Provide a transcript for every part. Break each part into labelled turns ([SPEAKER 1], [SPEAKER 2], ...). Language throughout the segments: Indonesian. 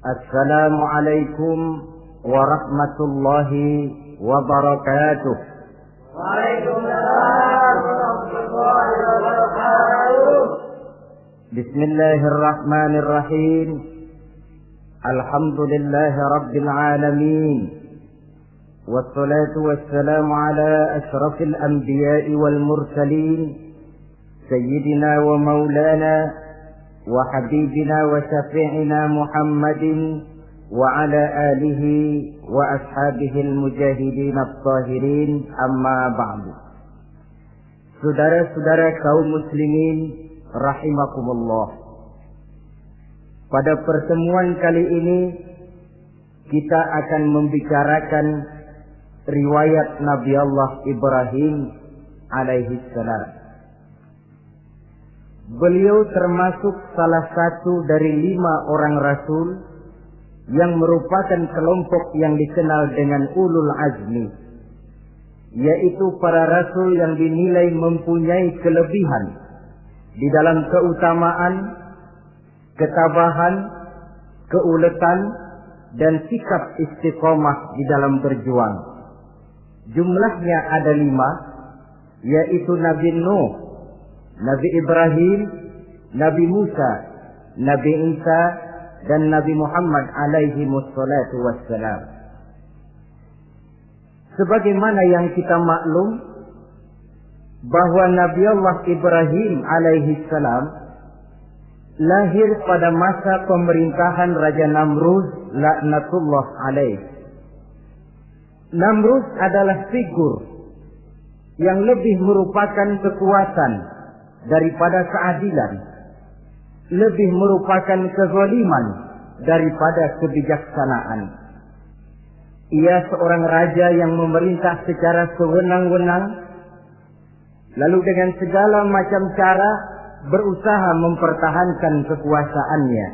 [SPEAKER 1] Assalamualaikum warahmatullahi wabarakatuh.
[SPEAKER 2] Waalaikumsalam warahmatullahi wabarakatuh.
[SPEAKER 1] Bismillahirrahmanirrahim. Alhamdulillahi rabbil alamin. Wassalatu wassalamu ala ashrafil anbiya'i wal mursalin. Sayyidina wa maulana وحبيبنا وشفيعنا محمد وعلى آله وأصحابه المجاهدين الطاهرين أما بعد. Saudara-saudara kaum muslimin rahimakumullah. Pada pertemuan kali ini kita akan membicarakan riwayat Nabi Allah Ibrahim alaihi salam. Beliau termasuk salah satu dari 5 orang rasul yang merupakan kelompok yang dikenal dengan ulul azmi, yaitu para rasul yang dinilai mempunyai kelebihan di dalam keutamaan, ketabahan, keuletan, dan sikap istiqomah di dalam berjuang. Jumlahnya ada 5, yaitu Nabi Nuh, Nabi Ibrahim, Nabi Musa, Nabi Isa, dan Nabi Muhammad alaihi wassalatu wassalam. Sebagaimana yang kita maklum bahwa Nabi Allah Ibrahim alaihi salam lahir pada masa pemerintahan Raja Namrud laknatullah alaih. Namrud adalah figur yang lebih merupakan kekuatan daripada keadilan, lebih merupakan kezaliman daripada kebijaksanaan. Ia seorang raja yang memerintah secara sewenang-wenang, lalu dengan segala macam cara berusaha mempertahankan kekuasaannya.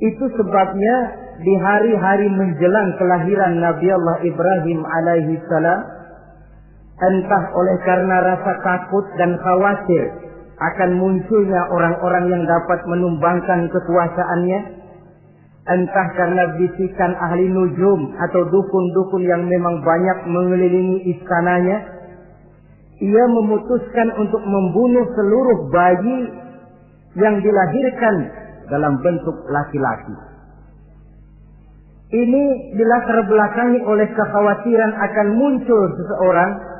[SPEAKER 1] Itu sebabnya di hari-hari menjelang kelahiran Nabi Allah Ibrahim alaihi salam, entah oleh karena rasa takut dan khawatir akan munculnya orang-orang yang dapat menumbangkan kekuasaannya, entah karena bisikan ahli nujum atau dukun-dukun yang memang banyak mengelilingi istananya, ia memutuskan untuk membunuh seluruh bayi yang dilahirkan dalam bentuk laki-laki. Ini dilatar belakangi oleh kekhawatiran akan muncul seseorang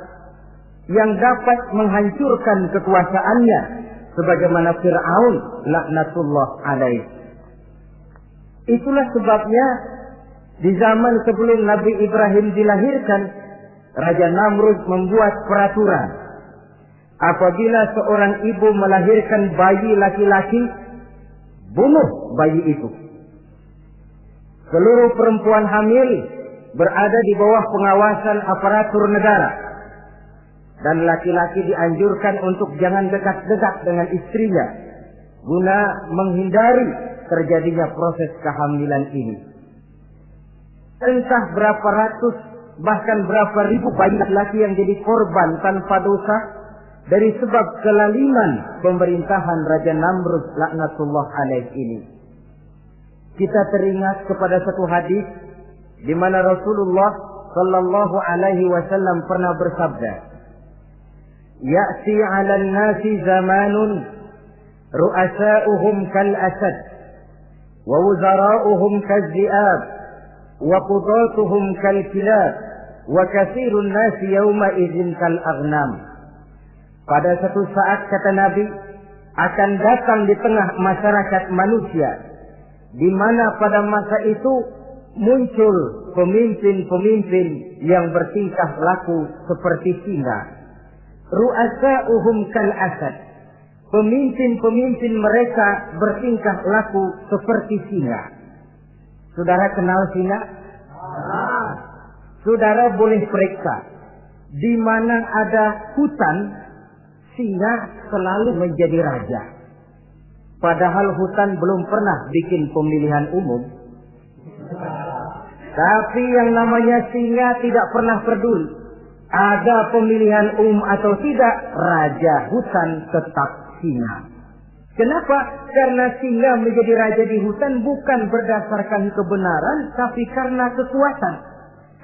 [SPEAKER 1] yang dapat menghancurkan kekuasaannya, sebagaimana Fir'aun laknatullah alaih. Itulah sebabnya di zaman sebelum Nabi Ibrahim dilahirkan, Raja Namrud membuat peraturan. Apabila seorang ibu melahirkan bayi laki-laki, bunuh bayi itu. Seluruh perempuan hamil berada di bawah pengawasan aparatur negara, dan laki-laki dianjurkan untuk jangan dekat-dekat dengan istrinya guna menghindari terjadinya proses kehamilan ini. Entah berapa ratus bahkan berapa ribu bayi laki-laki yang jadi korban tanpa dosa dari sebab kelaliman pemerintahan Raja Namrud laknatullah alaih ini. Kita teringat kepada satu hadis di mana Rasulullah sallallahu alaihi wasallam pernah bersabda, Ya'ti 'alan nasi zamanun ru'asa'uhum kal asad wa wuzara'uhum kal zi'ab wa qudatuhum kal kilab wa katsirun nasi yawma idzin kal aghnam. Pada satu saat, kata Nabi, akan datang di tengah masyarakat manusia di mana pada masa itu muncul pemimpin-pemimpin yang bertingkah laku seperti singa. Ru'asa'uhum kal asad. Pemimpin-pemimpin mereka bertingkah laku seperti singa. Saudara kenal singa? Saudara boleh periksa. Di mana ada hutan, singa selalu menjadi raja. Padahal hutan belum pernah bikin pemilihan umum. Tapi yang namanya singa tidak pernah peduli. Ada pemilihan atau tidak, raja hutan tetap singa. Kenapa? Karena singa menjadi raja di hutan bukan berdasarkan kebenaran, tapi karena kekuatan.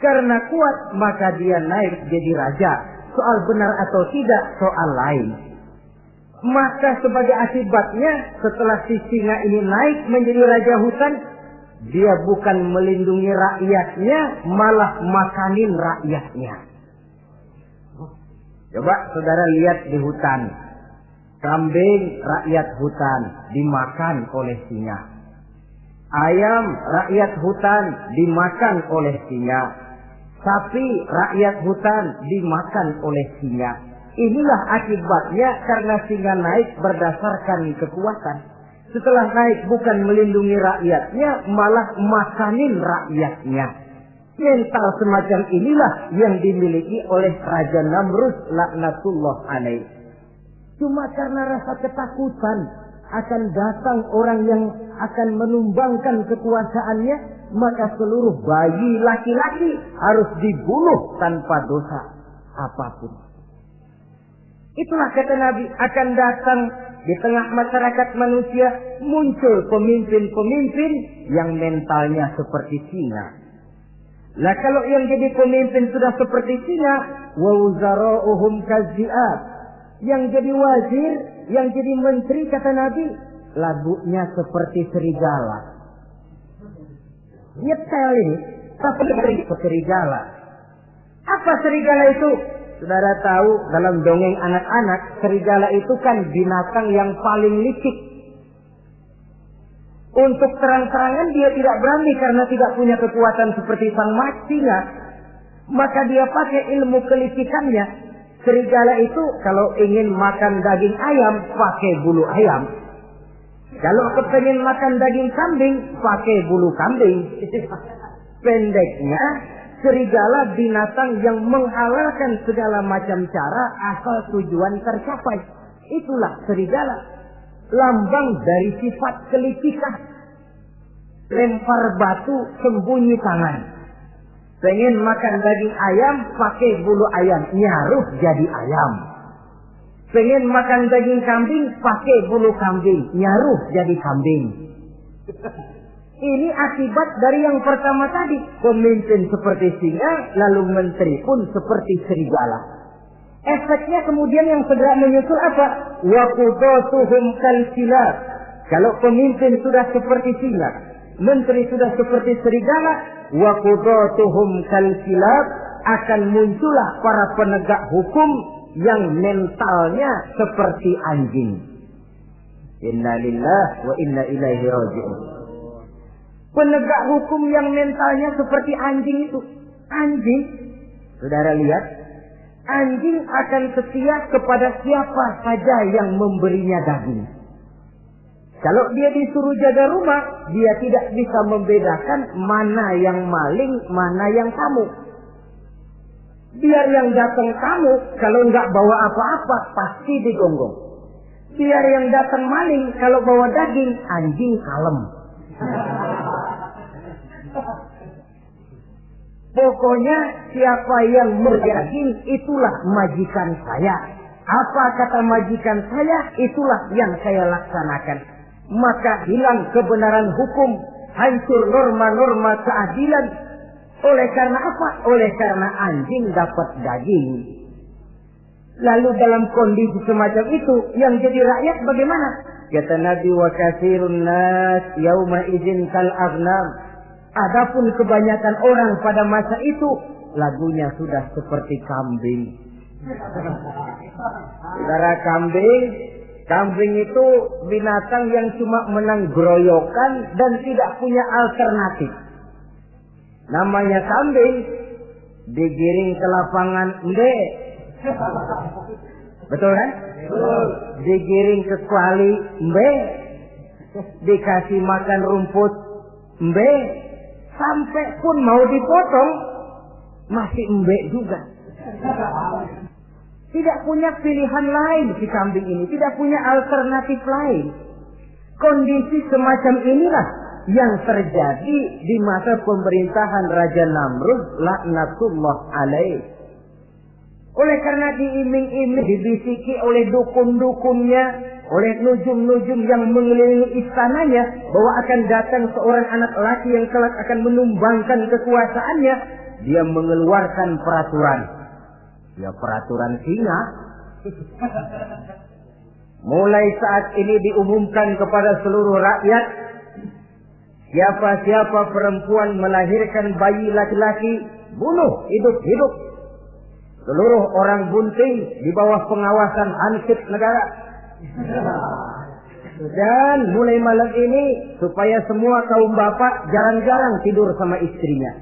[SPEAKER 1] Karena kuat, maka dia naik jadi raja. Soal benar atau tidak, soal lain. Maka sebagai akibatnya, setelah si singa ini naik menjadi raja hutan, dia bukan melindungi rakyatnya, malah makanin rakyatnya. Coba saudara lihat di hutan. Kambing rakyat hutan dimakan oleh singa. Ayam rakyat hutan dimakan oleh singa. Sapi rakyat hutan dimakan oleh singa. Inilah akibatnya karena singa naik berdasarkan kekuatan. Setelah naik bukan melindungi rakyatnya, malah makanin rakyatnya. Mental semacam inilah yang dimiliki oleh Raja Namrud laknatullah alaih. Cuma karena rasa ketakutan akan datang orang yang akan menumbangkan kekuasaannya, maka seluruh bayi laki-laki harus dibunuh tanpa dosa apapun. Itulah kata Nabi, akan datang di tengah masyarakat manusia muncul pemimpin-pemimpin yang mentalnya seperti singa. Nah kalau yang jadi pemimpin sudah seperti singa, wa wuzara'uhum kazzi'ab. Yang jadi wazir, yang jadi menteri kata Nabi, lagunya seperti serigala. Nyetel ini, tapi seperti serigala. Apa serigala itu? Saudara tahu dalam dongeng anak-anak, serigala itu kan binatang yang paling licik. Untuk terang-terangan dia tidak berani karena tidak punya kekuatan seperti sang singa. Maka dia pakai ilmu kelicikannya. Serigala itu kalau ingin makan daging ayam, pakai bulu ayam. Kalau kepengen makan daging kambing, pakai bulu kambing. Pendeknya, serigala binatang yang menghalalkan segala macam cara asal tujuan tercapai. Itulah serigala. Lambang dari sifat kelicikan. Lempar batu, sembunyi tangan. Pengen makan daging ayam, pakai bulu ayam, nyaruh jadi ayam. Pengen makan daging kambing, pakai bulu kambing, nyaruh jadi kambing. Ini akibat dari yang pertama tadi. Pemimpin seperti singa, lalu menteri pun seperti serigala. Efeknya kemudian yang segera menyusul apa? Wa qudatuhum kalsilab. Kalau pemimpin sudah seperti singa, menteri sudah seperti serigala, wa qudatuhum kalsilab, akan muncullah para penegak hukum yang mentalnya seperti anjing. Inna lillahi wa inna ilaihi raji'un. Penegak hukum yang mentalnya seperti anjing itu. Anjing, saudara lihat, anjing akan setia kepada siapa saja yang memberinya daging. Kalau dia disuruh jaga rumah, dia tidak bisa membedakan mana yang maling, mana yang tamu. Biar yang datang tamu, kalau nggak bawa apa-apa, pasti digonggong. Biar yang datang maling, kalau bawa daging, anjing kalem. Pokoknya siapa yang berdaging, itulah majikan saya. Apa kata majikan saya, itulah yang saya laksanakan. Maka hilang kebenaran hukum, hancur norma-norma keadilan. Oleh karena apa? Oleh karena anjing dapat daging. Lalu dalam kondisi semacam itu, yang jadi rakyat bagaimana? Kata Nabi, wa katsirun nas yauma idzin kal aghnam. Adapun kebanyakan orang pada masa itu, lagunya sudah seperti kambing. Saudara, kambing itu binatang yang cuma menang groyokan dan tidak punya alternatif. Namanya kambing, digiring ke lapangan mbe. Betul kan? Digiring ke kuali mbe. Dikasih makan rumput mbe. Sampai pun mau dipotong, masih mbe juga. Tidak punya pilihan lain si kambing ini. Tidak punya alternatif lain. Kondisi semacam inilah yang terjadi di masa pemerintahan Raja Namrud laknatullah alaih. Oleh karena diiming-iming, dibisiki oleh dukun-dukunnya, oleh nujum-nujum yang mengelilingi istananya, bahwa akan datang seorang anak laki yang kelak akan menumbangkan kekuasaannya, dia mengeluarkan peraturan. Ya, peraturan singa. Mulai saat ini diumumkan kepada seluruh rakyat, siapa-siapa perempuan melahirkan bayi laki-laki, bunuh hidup-hidup. Seluruh orang bunting di bawah pengawasan Hansip negara. Dan mulai malam ini, supaya semua kaum bapak jarang-jarang tidur sama istrinya.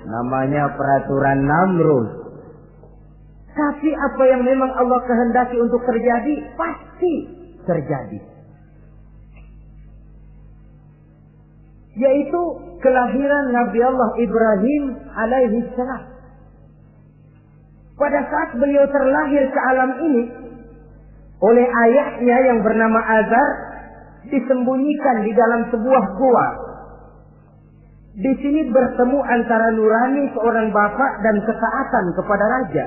[SPEAKER 1] Namanya peraturan Namrud. Tapi apa yang memang Allah kehendaki untuk terjadi, pasti terjadi. Yaitu kelahiran Nabi Allah Ibrahim alaihi salam. Pada saat beliau terlahir ke alam ini, oleh ayahnya yang bernama Azar, disembunyikan di dalam sebuah gua. Di sini bertemu antara nurani seorang bapak dan ketaatan kepada raja.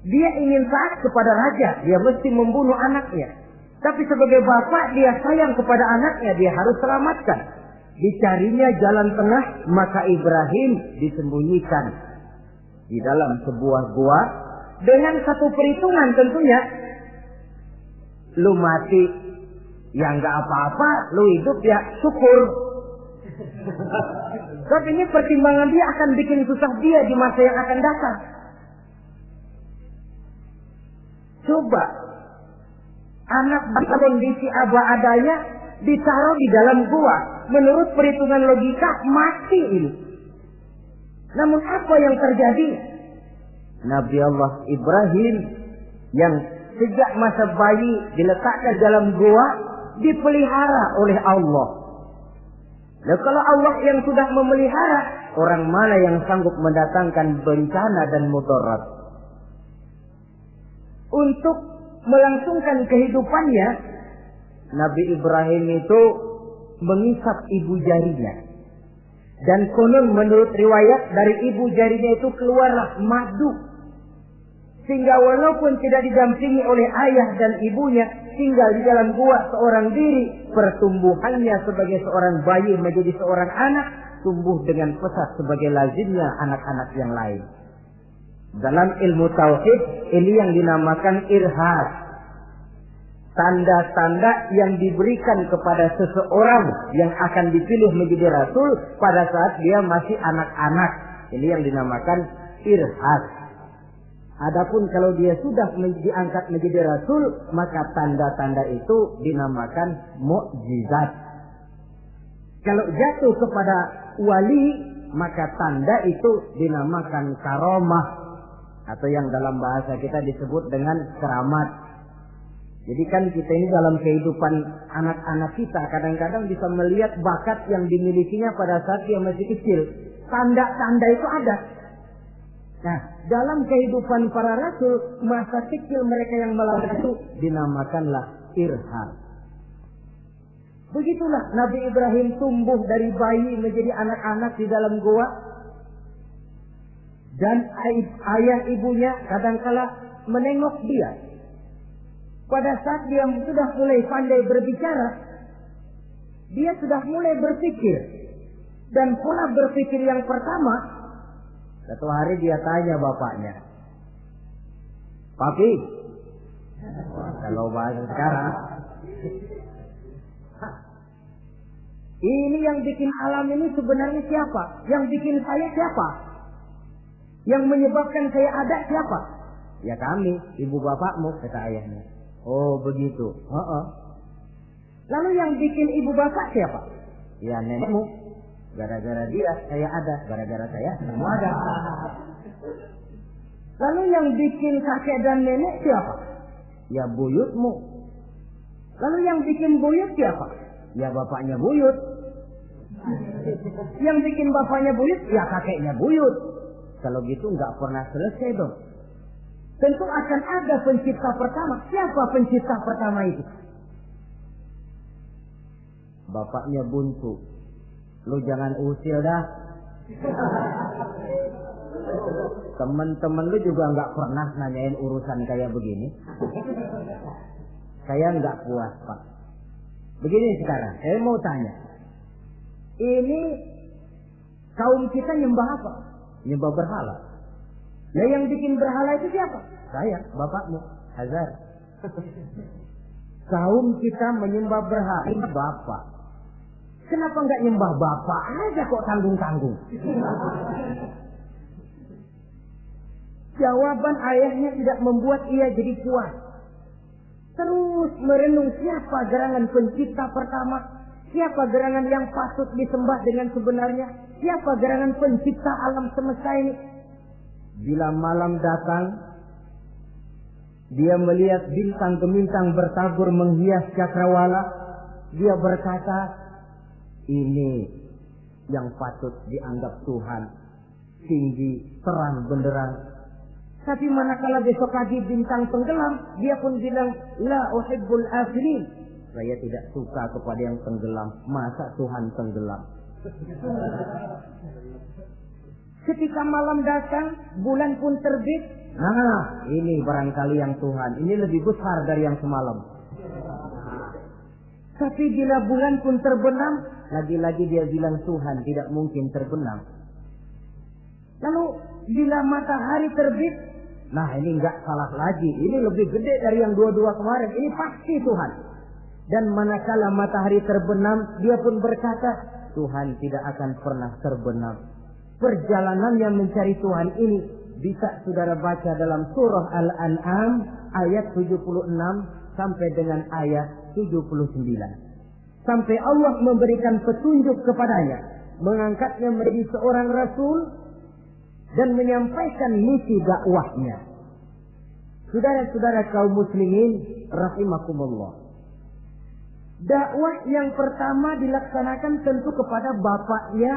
[SPEAKER 1] Dia ingin taat kepada raja, dia mesti membunuh anaknya. Tapi sebagai bapak, dia sayang kepada anaknya, dia harus selamatkan. Dicarinya jalan tengah, maka Ibrahim disembunyikan di dalam sebuah gua dengan satu perhitungan tentunya. Lu mati, ya nggak apa-apa, lu hidup ya syukur. Tapi ini pertimbangan dia akan bikin susah dia di masa yang akan datang. Coba anak dalam kondisi apa adanya ditaruh di dalam gua, menurut perhitungan logika mati ini. Namun apa yang terjadi? Nabi Allah Ibrahim yang sejak masa bayi diletakkan dalam gua dipelihara oleh Allah. Nah, kalau Allah yang sudah memelihara, orang mana yang sanggup mendatangkan bencana dan mudarat? Untuk melangsungkan kehidupannya, Nabi Ibrahim itu mengisap ibu jarinya. Dan konon menurut riwayat dari ibu jarinya itu keluarlah madu. Sehingga walaupun tidak didampingi oleh ayah dan ibunya, tinggal di dalam gua seorang diri, pertumbuhannya sebagai seorang bayi menjadi seorang anak, tumbuh dengan pesat sebagai lazimnya anak-anak yang lain. Dalam ilmu tauhid, ini yang dinamakan irhas. Tanda-tanda yang diberikan kepada seseorang yang akan dipilih menjadi rasul pada saat dia masih anak-anak. Ini yang dinamakan irhas. Adapun kalau dia sudah diangkat menjadi rasul, maka tanda-tanda itu dinamakan mukjizat. Kalau jatuh kepada wali, maka tanda itu dinamakan karomah, atau yang dalam bahasa kita disebut dengan keramat. Jadi kan kita ini dalam kehidupan anak-anak kita kadang-kadang bisa melihat bakat yang dimilikinya pada saat dia masih kecil. Tanda-tanda itu ada. Nah, dalam kehidupan para rasul, masa kecil mereka yang melakukan itu dinamakanlah irham. Begitulah Nabi Ibrahim tumbuh dari bayi menjadi anak-anak di dalam gua. Dan ayah ibunya kadangkala menengok dia. Pada saat dia sudah mulai pandai berbicara, dia sudah mulai berpikir. Dan pola berpikir yang pertama, satu hari dia tanya bapaknya, "Papi," kalau bahasa sekarang, "ini yang bikin alam ini sebenarnya siapa? Yang bikin saya siapa? Yang menyebabkan saya ada siapa?" "Ya kami, ibu bapakmu," kata ayahnya. "Oh begitu." "Lalu yang bikin ibu bapak siapa?" "Ya nenekmu. Gara-gara dia saya ada, gara-gara saya kamu ada." "Lalu yang bikin kakek dan nenek siapa?" "Ya buyutmu." "Lalu yang bikin buyut siapa?" "Ya bapaknya buyut." "Yang bikin bapaknya buyut?" "Ya kakeknya buyut." Kalau gitu nggak pernah selesai dong. Tentu akan ada pencipta pertama. Siapa pencipta pertama itu? "Bapaknya buntu." "Lu jangan usil dah." Teman-teman lu juga nggak pernah nanyain urusan kayak begini. Saya nggak puas, Pak. Begini sekarang, saya mau tanya. Ini kaum kita nyembah apa? Nyembah berhala. Ya yang bikin berhala itu siapa? Saya, bapakmu, Hazar. Kaum kita menyembah berhala, bapak. Kenapa nggak nyembah bapak aja kok tanggung-tanggung? Jawaban ayahnya tidak membuat ia jadi puas. Terus merenung siapa gerangan pencipta pertama, siapa gerangan yang patut disembah dengan sebenarnya, siapa gerangan pencipta alam semesta ini. Bila malam datang, dia melihat bintang gemintang bertabur menghias cakrawala, dia berkata, ini yang patut dianggap Tuhan, tinggi, terang benderang. Tapi manakala besok pagi bintang tenggelam, dia pun bilang, la uhibbul afilin. Saya tidak suka kepada yang tenggelam. Masa Tuhan tenggelam? Ketika malam datang, bulan pun terbit. Nah, ini barangkali yang Tuhan. Ini lebih besar dari yang semalam. Tapi bila bulan pun terbenam, lagi-lagi dia bilang Tuhan tidak mungkin terbenam. Lalu bila matahari terbit, nah ini enggak salah lagi. Ini lebih gede dari yang dua-dua kemarin. Ini pasti Tuhan. Dan manakala matahari terbenam, dia pun berkata, Tuhan tidak akan pernah terbenam. Perjalanannya mencari Tuhan ini bisa saudara baca dalam surah Al-An'am ayat 76 sampai dengan ayat 79. Sampai Allah memberikan petunjuk kepadanya, mengangkatnya menjadi seorang rasul dan menyampaikan misi dakwahnya. Saudara-saudara kaum muslimin rahimakumullah. Dakwah yang pertama dilaksanakan tentu kepada bapaknya,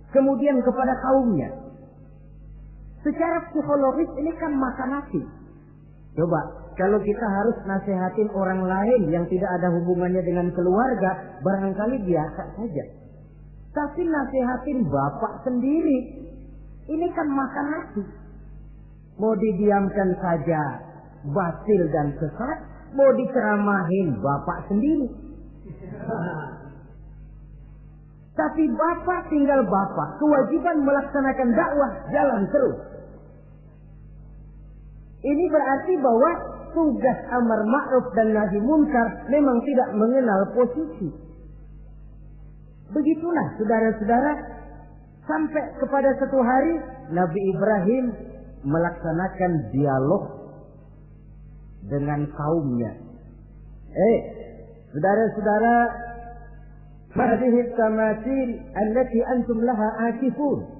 [SPEAKER 1] kemudian kepada kaumnya. Secara psikologis ini kan makan nasi. Coba, kalau kita harus nasihatin orang lain yang tidak ada hubungannya dengan keluarga, barangkali biasa saja. Tapi nasihatin bapak sendiri, ini kan makan nasi. Mau didiamkan saja, batil dan sesat. Mau diceramahin bapak sendiri. Tapi bapak tinggal bapak. Kewajiban melaksanakan dakwah jalan terus. Ini berarti bahwa tugas amar ma'ruf dan nahi munkar memang tidak mengenal posisi. Begitulah saudara-saudara, sampai kepada satu hari Nabi Ibrahim melaksanakan dialog dengan kaumnya. Saudara-saudara, hadhihi tamasil allati antum laha akifun.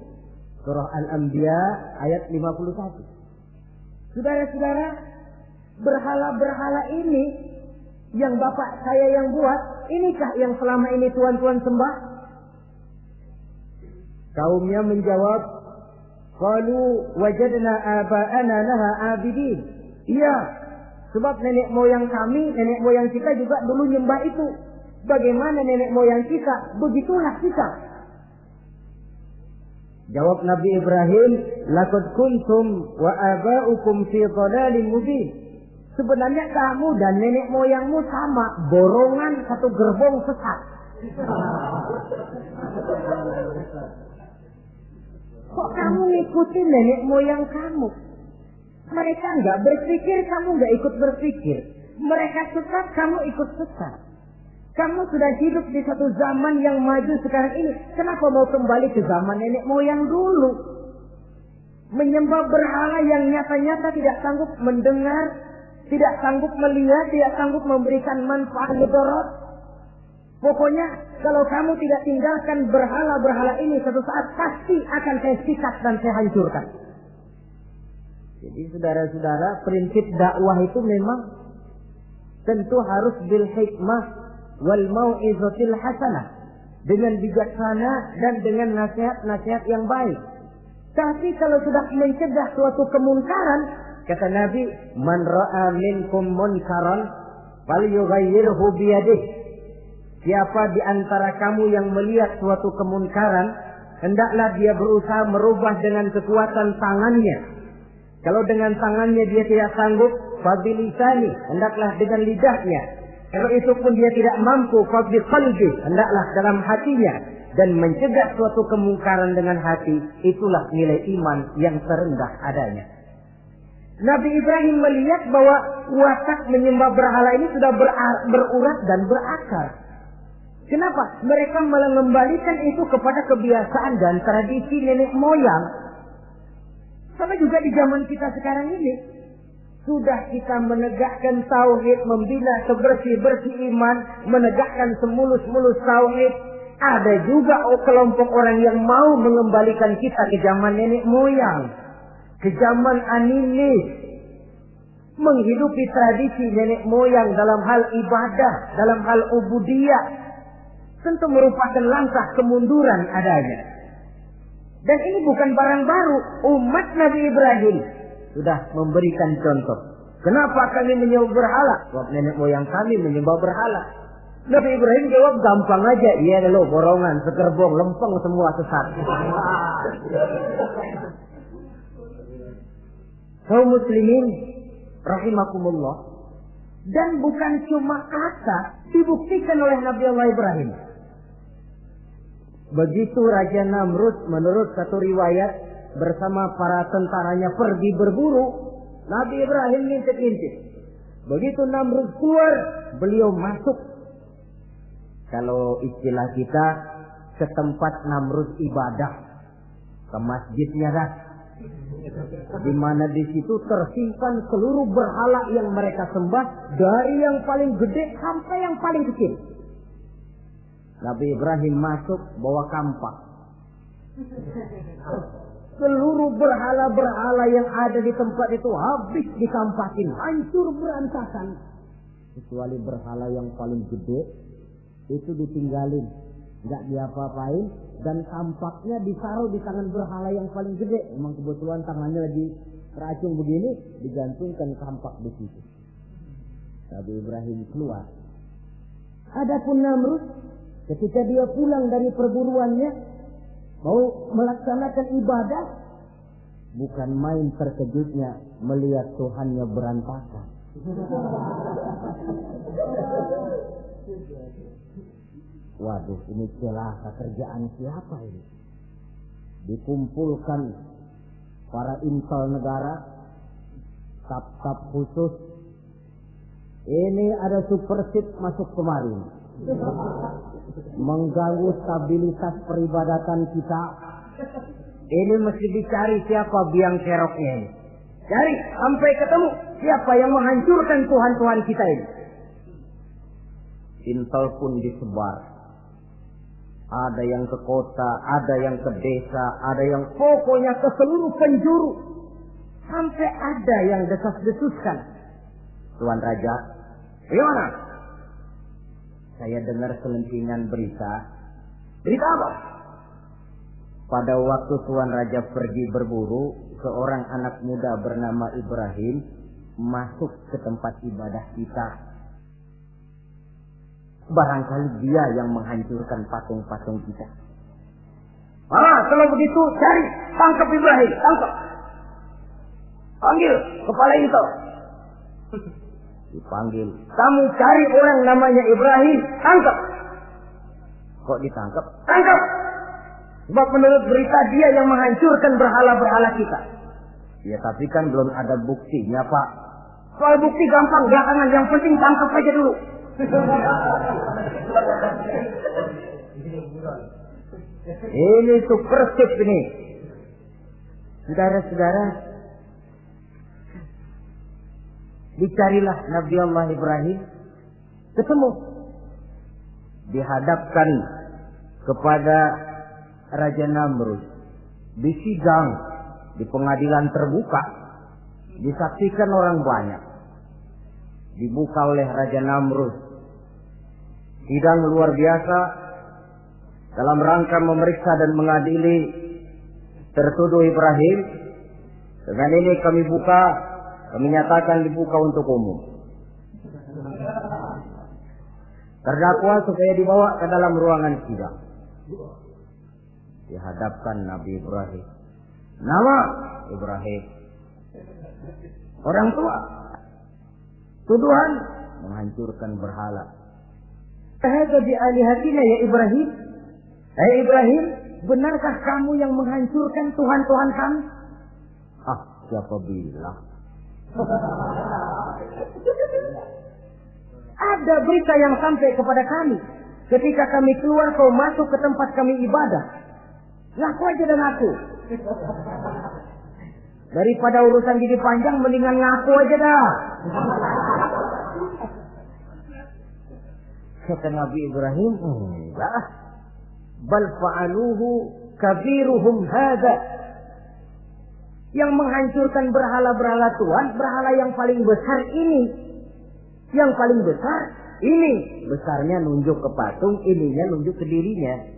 [SPEAKER 1] Surah Al-Anbiya ayat 51. Saudara-saudara, berhala-berhala ini yang bapak saya yang buat, inikah yang selama ini tuan-tuan sembah? Kaumnya menjawab, qalu wajadna aba'ana laha abidin. Iya, sebab nenek moyang kami, nenek moyang kita juga dulu nyembah itu. Bagaimana nenek moyang kita, begitulah kita. Jawab Nabi Ibrahim, laqad kuntum wa aba'ukum fi dhalalin mubin. Sebenarnya kamu dan nenek moyangmu sama, borongan satu gerbong sesat. Kok kamu ngikutin nenek moyang kamu? Mereka enggak berpikir, kamu enggak ikut berpikir. Mereka sesat, kamu ikut sesat. Kamu sudah hidup di satu zaman yang maju sekarang ini. Kenapa mau kembali ke zaman nenek moyang dulu? Menyembah berhala yang nyata-nyata tidak sanggup mendengar, tidak sanggup melihat, tidak sanggup memberikan manfaat mudarat. Pokoknya kalau kamu tidak tinggalkan berhala-berhala ini, suatu saat pasti akan saya sikat dan saya hancurkan. Jadi saudara-saudara, prinsip dakwah itu memang tentu harus bil hikmah wal mau'izatil hasanah, dengan bijaksana dan dengan nasihat-nasihat yang baik. Tapi kalau sudah mencegah suatu kemunkaran, kata Nabi, man ra'a minkum munkaran falyughayyirhu biyadihi. Siapa di antara kamu yang melihat suatu kemunkaran, hendaklah dia berusaha merubah dengan kekuatan tangannya. Kalau dengan tangannya dia tidak sanggup, fabilisani, hendaklah dengan lidahnya. Kalau itu pun dia tidak mampu, fabiqalbi, hendaklah dalam hatinya. Dan mencegah suatu kemungkaran dengan hati, itulah nilai iman yang terendah adanya. Nabi Ibrahim melihat bahwa watak menyembah berhala ini sudah berurat dan berakar. Kenapa? Mereka mengembalikan itu kepada kebiasaan dan tradisi nenek moyang. Sama juga di zaman kita sekarang ini. Sudah kita menegakkan tauhid, membina sebersih-bersih iman, menegakkan semulus-mulus tauhid. Ada juga kelompok orang yang mau mengembalikan kita ke zaman nenek moyang, ke zaman animis, menghidupi tradisi nenek moyang dalam hal ibadah, dalam hal ubudiyah. Tentu merupakan langkah kemunduran adanya. Dan ini bukan barang baru. Umat Nabi Ibrahim sudah memberikan contoh. Kenapa kami menyembah berhala? Sebab nenek moyang kami menyembah berhala. Nabi Ibrahim jawab gampang aja. Iya lo borongan, sekerbong, lempeng semua sesat. Kaum muslimin rahimakumullah. Dan bukan cuma kata, dibuktikan oleh Nabi Allah Ibrahim. Begitu Raja Namrud menurut satu riwayat bersama para tentaranya pergi berburu, Nabi Ibrahim ngintip-ngintip. Begitu Namrud keluar, beliau masuk. Kalau istilah kita, ke tempat Namrud ibadah, ke masjidnya dah. Di mana di situ tersimpan seluruh berhala yang mereka sembah, dari yang paling gede sampai yang paling kecil. Nabi Ibrahim masuk bawa kampak. Seluruh berhala-berhala yang ada di tempat itu habis dikampakin, hancur berantakan. Kecuali berhala yang paling gede, itu ditinggalin, nggak diapa-apain, dan kampaknya ditaruh di tangan berhala yang paling gede. Memang kebetulan tangannya lagi teracung begini, digantungkan kampak di situ. Nabi Ibrahim keluar. Adapun Namrud, ketika dia pulang dari perburuannya, mau melaksanakan ibadah, bukan main terkejutnya melihat Tuhannya berantakan. Waduh, ini celaka, kerjaan siapa ini? Dikumpulkan para intel negara, staf-staf khusus. Ini ada supersip masuk kemarin, mengganggu stabilitas peribadatan kita. Ini mesti dicari siapa biang keroknya ini. Cari sampai ketemu siapa yang menghancurkan Tuhan-Tuhan kita ini. Intel pun disebar. Ada yang ke kota, ada yang ke desa, ada yang pokoknya ke seluruh penjuru. Sampai ada yang desas-desuskan. Tuan Raja, gimana? Saya dengar selentingan berita. Berita apa? Pada waktu Tuan Raja pergi berburu, seorang anak muda bernama Ibrahim masuk ke tempat ibadah kita. Barangkali dia yang menghancurkan patung-patung kita. Kalau begitu cari, tangkap Ibrahim, tangkap. Panggil kepala intel. Dipanggil. Kamu cari orang namanya Ibrahim, tangkap. Kok ditangkap? Tangkap. Sebab menurut berita dia yang menghancurkan berhala-berhala kita. Ya tapi kan belum ada buktinya, Pak. Soal bukti gampang, belakangan, yang penting tangkap aja dulu. Ini supersip ini. Saudara-saudara, dicarilah Nabi Allah Ibrahim, ketemu, dihadapkan kepada Raja Namrud, disidang di pengadilan terbuka, disaksikan orang banyak, dibuka oleh Raja Namrud. Sidang luar biasa dalam rangka memeriksa dan mengadili tertuduh Ibrahim. Dengan ini kami nyatakan dibuka untuk umum. Terdakwa supaya dibawa ke dalam ruangan sidang. Dihadapkan Nabi Ibrahim. Nama Ibrahim. Orang tua. Tuduhan menghancurkan berhala. Hadza bi alihatina ya Ibrahim. Hai Ibrahim, benarkah kamu yang menghancurkan Tuhan-Tuhan kami? Ah, siapa bilang? Ada berita yang sampai kepada kami. Ketika kami keluar, kau masuk ke tempat kami ibadah. Ngaku aja dan aku. Daripada urusan gigi panjang, mendingan ngaku aja dah. Kata Nabi Ibrahim, enggak. Bal fa'aluhu kabiruhum hadza. Yang menghancurkan berhala-berhala Tuhan, berhala yang paling besar ini. Yang paling besar ini. Besarnya nunjuk ke patung, ininya nunjuk ke dirinya.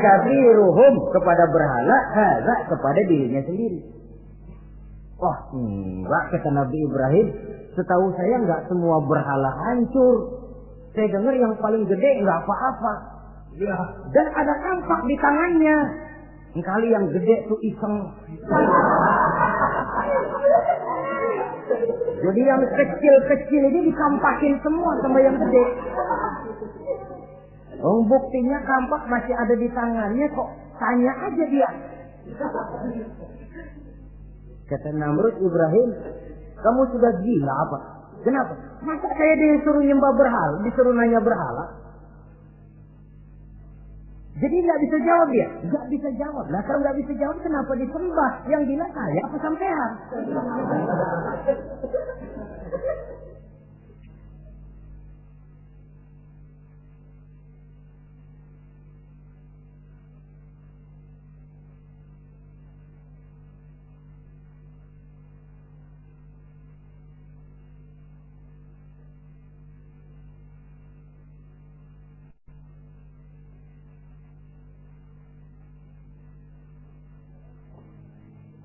[SPEAKER 1] Kabiruhum kepada berhala, hadza kepada dirinya sendiri. Wah, enggak, kata Nabi Ibrahim. Setahu saya enggak semua berhala hancur. Saya dengar yang paling gede enggak apa-apa. Ya. Dan ada kampak di tangannya. Kali yang gede tuh iseng. Jadi yang kecil-kecil ini dikampakin semua sama yang gede. Oh, buktinya kampak masih ada di tangannya, kok tanya aja dia. Kata Namrud, Ibrahim, kamu sudah gila apa? Kenapa? Masa saya disuruh nyembah berhala, disuruh nanya berhala? Jadi nggak bisa jawab dia, nggak bisa jawab. Nah kalau nggak bisa jawab, kenapa disembah? Yang gila saya apa sampean?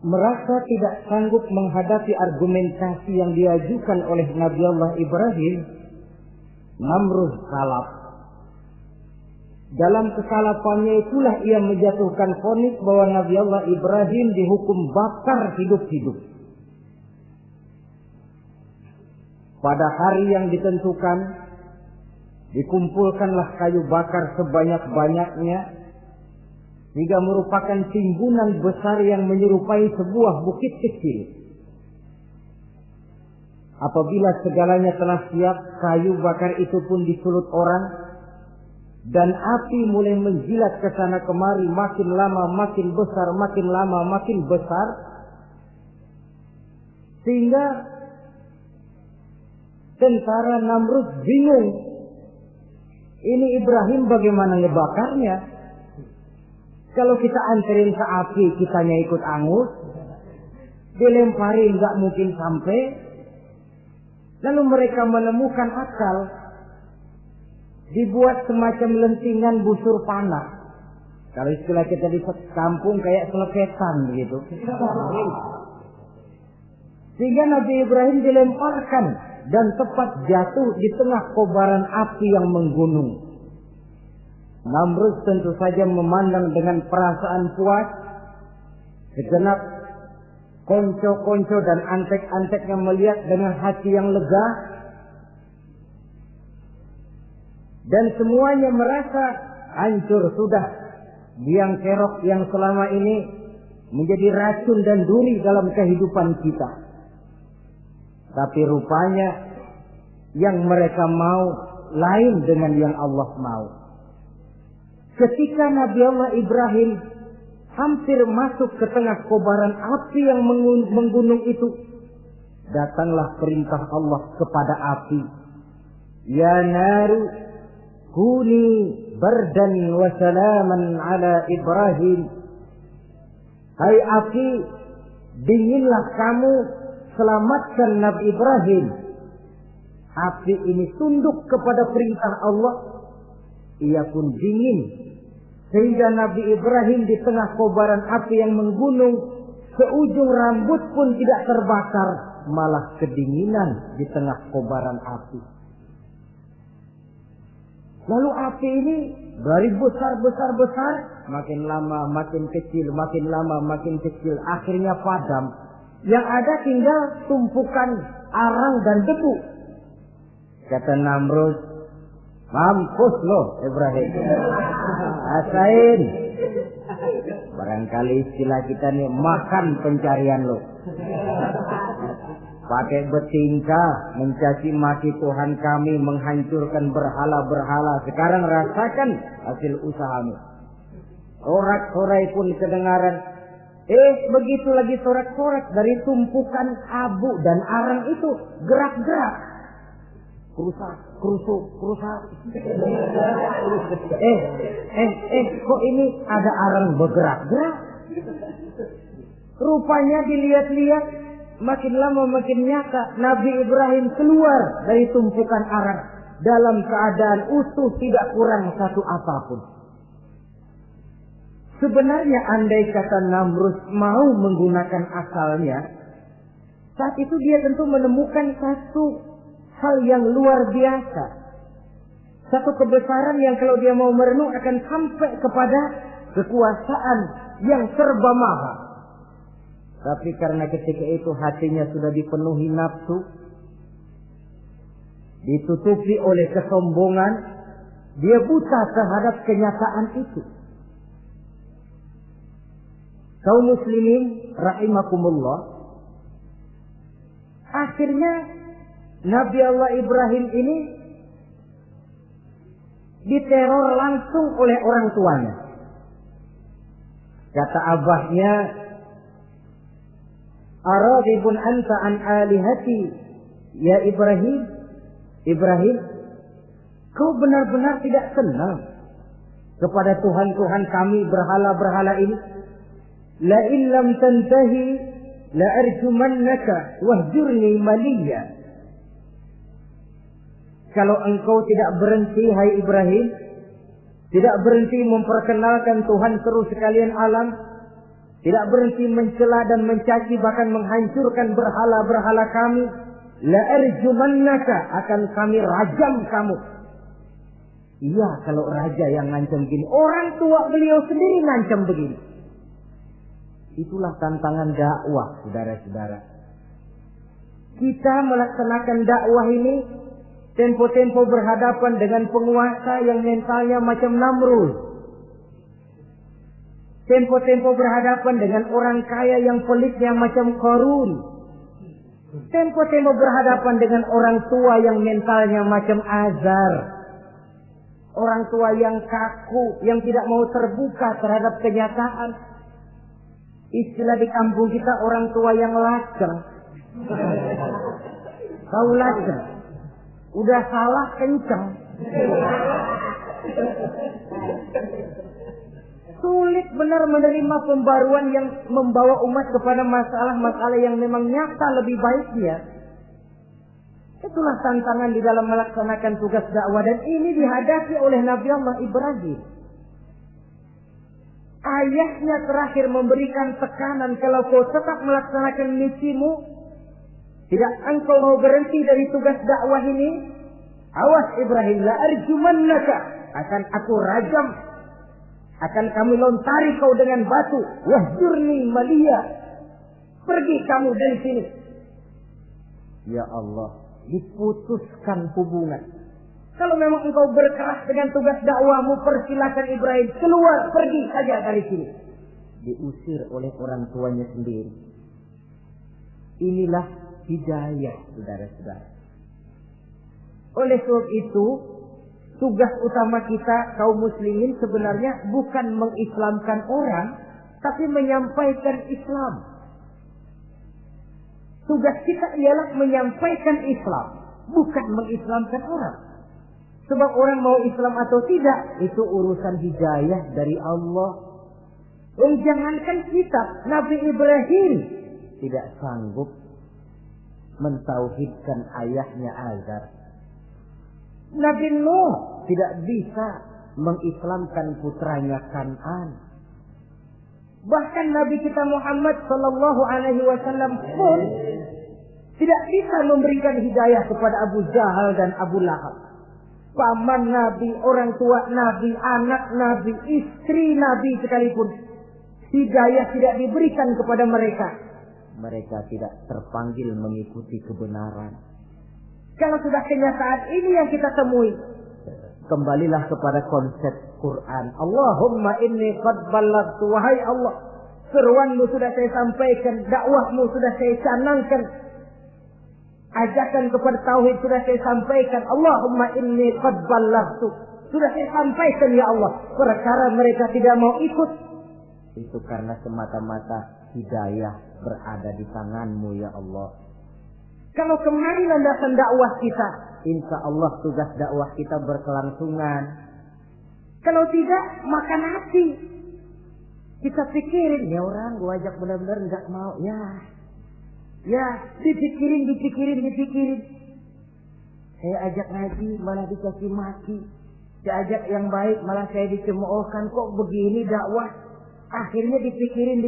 [SPEAKER 1] Merasa tidak sanggup menghadapi argumentasi yang diajukan oleh Nabi Allah Ibrahim, Namrud salap. Dalam kesalapannya itulah ia menjatuhkan vonis bahwa Nabi Allah Ibrahim dihukum bakar hidup-hidup. Pada hari yang ditentukan, dikumpulkanlah kayu bakar sebanyak-banyaknya, sehingga merupakan timbunan besar yang menyerupai sebuah bukit kecil. Apabila segalanya telah siap, kayu bakar itu pun disulut orang, dan api mulai menjilat ke sana kemari, makin lama makin besar, makin lama makin besar, sehingga tentara Namrud bingung. Ini Ibrahim bagaimana ngebakarnya? Kalau kita anterin ke api, kitanya ikut angus, dilemparin nggak mungkin sampai. Lalu mereka menemukan akal, dibuat semacam lentingan busur panah. Kalau istilah kita di kampung kayak selepetan begitu. Sehingga Nabi Ibrahim dilemparkan dan tepat jatuh di tengah kobaran api yang menggunung. Namrud tentu saja memandang dengan perasaan puas. Segenap konco-konco dan antek-anteknya melihat dengan hati yang lega. Dan semuanya merasa hancur sudah biang kerok yang selama ini menjadi racun dan duri dalam kehidupan kita. Tapi rupanya yang mereka mau lain dengan yang Allah mau. Ketika Nabi Allah Ibrahim hampir masuk ke tengah kobaran api yang menggunung itu, datanglah perintah Allah kepada api. Ya naru kuni bardan wa salaman ala Ibrahim. Hai api, dinginlah kamu, selamatkan Nabi Ibrahim. Api ini tunduk kepada perintah Allah. Ia pun dingin. Sehingga Nabi Ibrahim di tengah kobaran api yang menggunung, seujung rambut pun tidak terbakar, malah kedinginan di tengah kobaran api. Lalu api ini Dari besar, makin lama makin kecil, makin lama makin kecil, akhirnya padam. Yang ada tinggal tumpukan arang dan debu. Kata Namrud, mampus lo Ibrahim. Rasain. Barangkali istilah kita nih, makan pencarian lo. Pakai bertingkah, mencaci maki Tuhan kami, menghancurkan berhala-berhala. Sekarang rasakan hasil usahamu. Sorak-sorai pun kedengaran. Begitu lagi sorak-sorak dari tumpukan abu dan arang itu gerak-gerak. Kerusak. Kok ini ada arang bergerak-gerak? Rupanya dilihat-lihat, makin lama makin nyata. Nabi Ibrahim keluar dari tumpukan arang dalam keadaan utuh, tidak kurang satu apapun. Sebenarnya andai kata Namrud mau menggunakan akalnya, saat itu dia tentu menemukan satu hal yang luar biasa. Satu kebesaran yang kalau dia mau merenung akan sampai kepada kekuasaan yang serba maha. Tapi karena ketika itu hatinya sudah dipenuhi nafsu, ditutupi oleh kesombongan, dia buta terhadap kenyataan itu. Kaum muslimin rahimakumullah, akhirnya Nabi Allah Ibrahim ini diteror langsung oleh orang tuanya. Kata abahnya, "Aradibun anta an alihati ya Ibrahim? Ibrahim, kau benar-benar tidak senang kepada Tuhan-Tuhan kami, berhala-berhala ini? La in lam tantahi la arjumannaka wahjurni maliya." Kalau engkau tidak berhenti, hai Ibrahim, tidak berhenti memperkenalkan Tuhan seru sekalian alam, tidak berhenti mencela dan mencaci bahkan menghancurkan berhala-berhala kami, la arjumannaka, akan kami rajam kamu. Iya, kalau raja yang ngancam begini, orang tua beliau sendiri ngancam begini. Itulah tantangan dakwah, saudara-saudara. Kita melaksanakan dakwah ini tempo-tempo berhadapan dengan penguasa yang mentalnya macam Namrud. Tempo-tempo berhadapan dengan orang kaya yang pelitnya macam Qarun. Tempo-tempo berhadapan dengan orang tua yang mentalnya macam Azar. Orang tua yang kaku, yang tidak mau terbuka terhadap kenyataan. Istilah di kampung kita, orang tua yang laceng. Tahu laceng? Udah salah kenceng. Sulit benar menerima pembaruan yang membawa umat kepada masalah-masalah yang memang nyata lebih baiknya. Itulah tantangan di dalam melaksanakan tugas dakwah, dan ini dihadapi oleh Nabi Allah Ibrahim. Ayahnya terakhir memberikan tekanan, kalau kau tetap melaksanakan misimu, tidak engkau mau berhenti dari tugas dakwah ini, awas Ibrahim, la arjumannaka, akan aku rajam, akan kami lontari kau dengan batu, wahjurni maliya, pergi kamu dari sini. Ya Allah, diputuskan hubungan. Kalau memang engkau berkeras dengan tugas dakwahmu, persilakan Ibrahim keluar, pergi saja dari sini. Diusir oleh orang tuanya sendiri. Inilah hidayah, saudara-saudara. Oleh sebab itu, tugas utama kita kaum muslimin sebenarnya bukan mengislamkan orang, tapi menyampaikan Islam. Tugas kita ialah menyampaikan Islam, bukan mengislamkan orang. Sebab orang mau Islam atau tidak, itu urusan hidayah dari Allah. Jangankan kita, Nabi Ibrahim tidak sanggup mentauhidkan ayahnya Azar. Nabi Nuh tidak bisa mengislamkan putranya Kan'an. Bahkan Nabi kita Muhammad sallallahu alaihi wasallam pun tidak bisa memberikan hidayah kepada Abu Jahal dan Abu Lahab. paman Nabi, orang tua Nabi, anak Nabi, istri Nabi sekalipun, hidayah tidak diberikan kepada mereka, mereka tidak terpanggil mengikuti kebenaran. Kalau sudah kenyataan ini yang kita temui, kembalilah kepada konsep Quran. Allahumma inni qad ballaghtu, wahai Allah, seruanmu sudah saya sampaikan, dakwahmu sudah saya canangkan, ajakan kepada tauhid sudah saya sampaikan. Allahumma inni qad ballaghtu, sudah saya sampaikan ya Allah. Perkara mereka tidak mau ikut, itu karena semata-mata hidayah berada di tanganmu ya Allah. Kalau kemarin landasan dakwah kita, insya Allah tugas dakwah kita berkelangsungan. Kalau tidak, makan hati. Kita pikirin, ya orang gua ajak benar-benar nggak mau, ya dipikirin. Saya ajak ngaji malah dikasih maki, saya ajak yang baik malah saya dicemoohkan. Kok begini dakwah? Akhirnya dipikirin,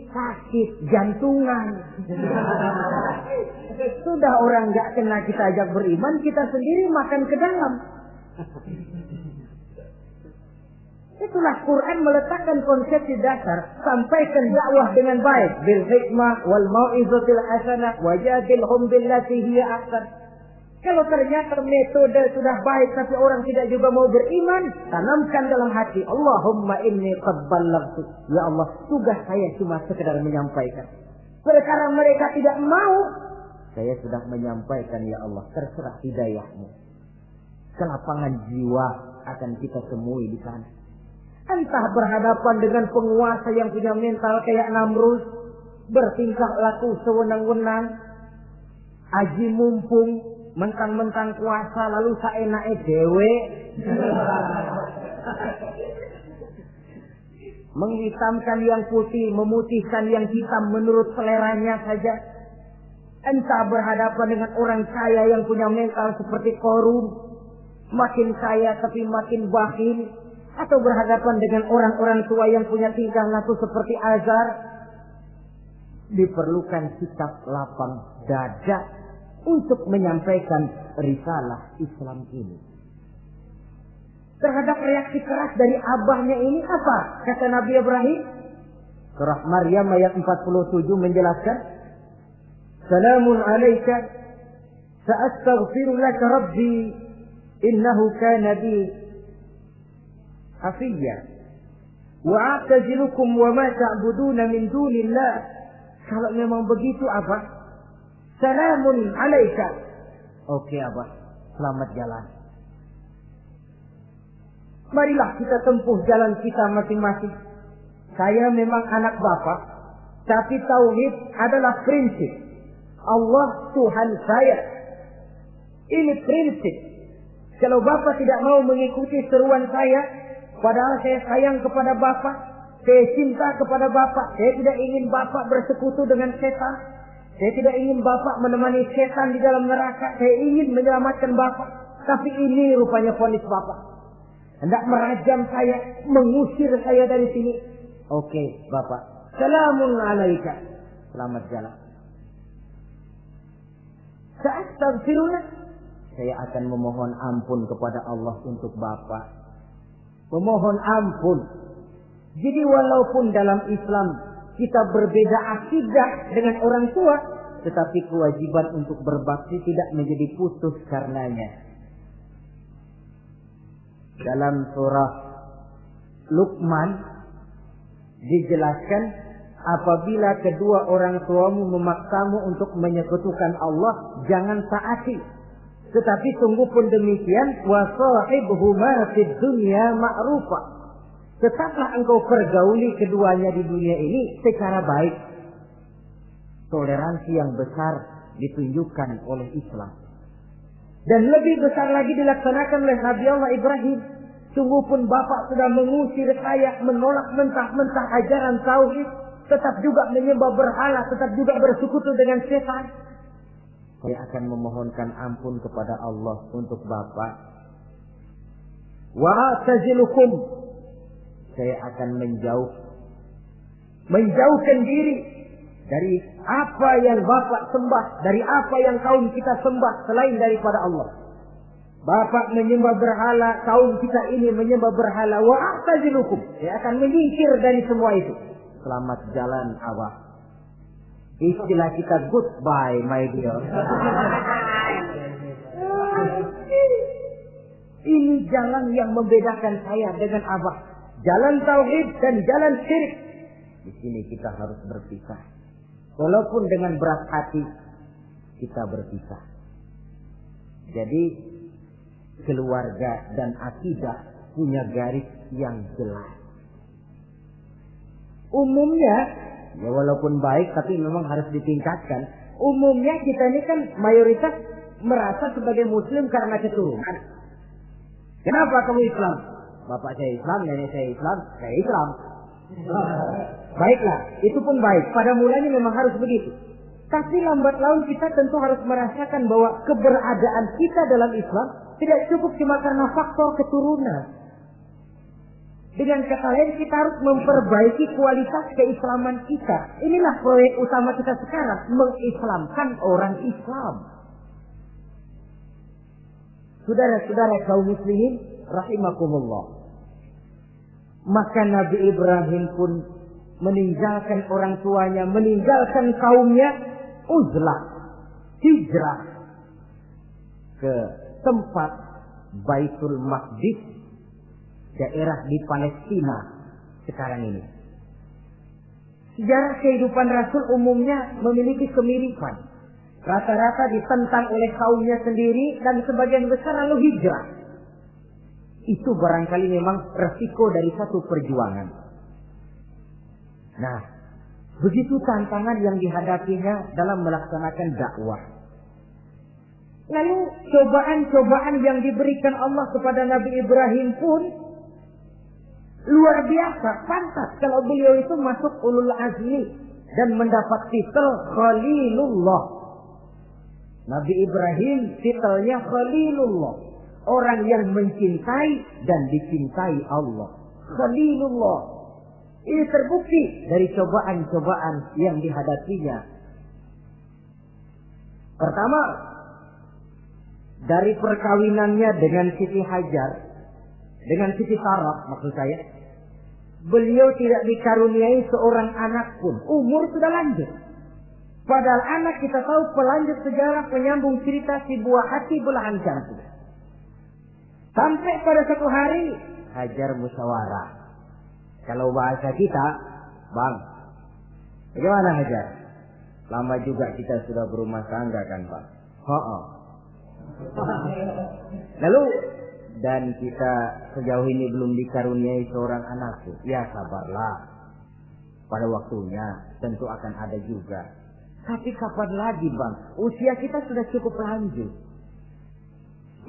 [SPEAKER 1] sakit jantungan. Sudah orang nggak kena kita ajak beriman, kita sendiri makan ke dalam. Itulah Quran meletakkan konsep di dasar, sampaikan dakwah dengan baik, bil hikmah wal mau'izatil hasanah wajadilhum billati hiya ahsan. Kalau ternyata metode sudah baik tapi orang tidak juga mau beriman, tanamkan dalam hati, Allahumma inni qad ballaghtu. Ya Allah, tugas saya cuma sekedar menyampaikan. Perkara mereka tidak mau, saya sudah menyampaikan ya Allah, terserah hidayahmu. Kelapangan jiwa akan kita temui di sana. Entah berhadapan dengan penguasa yang punya mental kayak Namrud, bertingkah laku sewenang-wenang, aji mumpung, mentang-mentang kuasa lalu saenake dhewe, menghitamkan yang putih, memutihkan yang hitam menurut seleranya saja. Entah berhadapan dengan orang kaya yang punya mental seperti Qarun, makin kaya tapi makin bakhil, atau berhadapan dengan orang-orang tua yang punya tingkah laku seperti Azar. Diperlukan sikap lapang dada untuk menyampaikan risalah Islam ini. Terhadap reaksi keras dari abahnya ini apa? Kata Nabi Ibrahim. Surah Maryam ayat 47 menjelaskan, Salamun alaika sa'astaghfiru laka rabbi innahu kana bi hafiyya wa a'tazilukum wa ma ta'buduna min dunillah. Kalau memang begitu apa? Salamun alaika. Oke Abah, selamat jalan. Marilah kita tempuh jalan kita masing-masing. Saya memang anak Bapak, tapi tauhid adalah prinsip. Allah Tuhan saya. Ini prinsip. Kalau Bapak tidak mau mengikuti seruan saya, padahal saya sayang kepada Bapak, saya cinta kepada Bapak, saya tidak ingin Bapak bersekutu dengan setan. Saya tidak ingin Bapak menemani setan di dalam neraka. Saya ingin menyelamatkan Bapak. Tapi ini rupanya vonis Bapak. Hendak merajam saya, mengusir saya dari sini. Oke, Bapak. Salamun alaika. Selamat jalan. Sa'astaghfirullah. Saya akan memohon ampun kepada Allah untuk Bapak. Memohon ampun. Jadi walaupun dalam Islam kita berbeda akidah dengan orang tua, tetapi kewajiban untuk berbakti tidak menjadi putus karenanya. Dalam surah Luqman dijelaskan, apabila kedua orang tuamu memaksamu untuk menyekutukan Allah, jangan taati. Tetapi sungguh pun demikian, wa sahibhuma fid dunya ma'rufa. Tetaplah engkau pergauli keduanya di dunia ini secara baik. Toleransi yang besar ditunjukkan oleh Islam. Dan lebih besar lagi dilaksanakan oleh Nabi Allah Ibrahim. Sungguh pun Bapak sudah mengusir saya, menolak mentah-mentah ajaran tauhid, tetap juga menyembah berhala, tetap juga bersekutu dengan setan. Saya akan memohonkan ampun kepada Allah untuk Bapak. Wa a'tazilukum. Saya akan menjauhkan diri dari apa yang Bapak sembah, dari apa yang kaum kita sembah selain daripada Allah. Bapak menyembah berhala, kaum kita ini menyembah berhala, wa a'tazilukum. Saya akan menyingkir dari semua itu. Selamat jalan awak. Istilah kita goodbye my dear. Ini jalan yang membedakan saya dengan abah. Jalan tauhid dan jalan syirik. Di sini kita harus berpisah. Walaupun dengan berat hati kita berpisah. Jadi keluarga dan akidah punya garis yang jelas. Umumnya, ya walaupun baik tapi memang harus ditingkatkan. Umumnya kita ini kan mayoritas merasa sebagai muslim karena keturunan. Kenapa kamu Islam? Bapak saya Islam, nenek saya Islam, saya Islam. Baiklah, itu pun baik. Pada mulanya memang harus begitu. Tapi lambat laun kita tentu harus merasakan bahwa keberadaan kita dalam Islam tidak cukup cuma karena faktor keturunan. Dengan kata lain kita harus memperbaiki kualitas keislaman kita. Inilah proyek utama kita sekarang, mengislamkan orang Islam. Saudara-saudara kaum muslimin rahimakumullah. Maka Nabi Ibrahim pun meninggalkan orang tuanya, meninggalkan kaumnya, uzlah, hijrah ke tempat Baitul Maqdis, daerah di Palestina sekarang ini. Sejarah kehidupan Rasul umumnya memiliki kemiripan. Rata-rata ditentang oleh kaumnya sendiri dan sebagian besar lalu hijrah. Itu barangkali memang resiko dari satu perjuangan. Nah, begitu tantangan yang dihadapinya dalam melaksanakan dakwah. Lalu cobaan-cobaan yang diberikan Allah kepada Nabi Ibrahim pun luar biasa, pantas kalau beliau itu masuk ulul azmi dan mendapat titel Khalilullah. Nabi Ibrahim titelnya Khalilullah, orang yang mencintai dan dicintai Allah. Khalilullah. Ini terbukti dari cobaan-cobaan yang dihadapinya. Pertama, dari perkawinannya dengan Siti Hajar, dengan Siti Sarah maksud saya, beliau tidak dikaruniai seorang anak pun. Umur sudah lanjut. Padahal anak kita tahu pelanjut sejarah, penyambung cerita, si buah hati belahan jantung. Sampai pada satu hari Hajar musyawarah. Kalau bahasa kita, Bang, bagaimana Hajar? Lama juga kita sudah berumah tangga kan Bang? Lalu, dan kita sejauh ini belum dikaruniai seorang anak. Ya sabarlah. Pada waktunya tentu akan ada juga. Tapi kapan lagi Bang? Usia kita sudah cukup lanjut.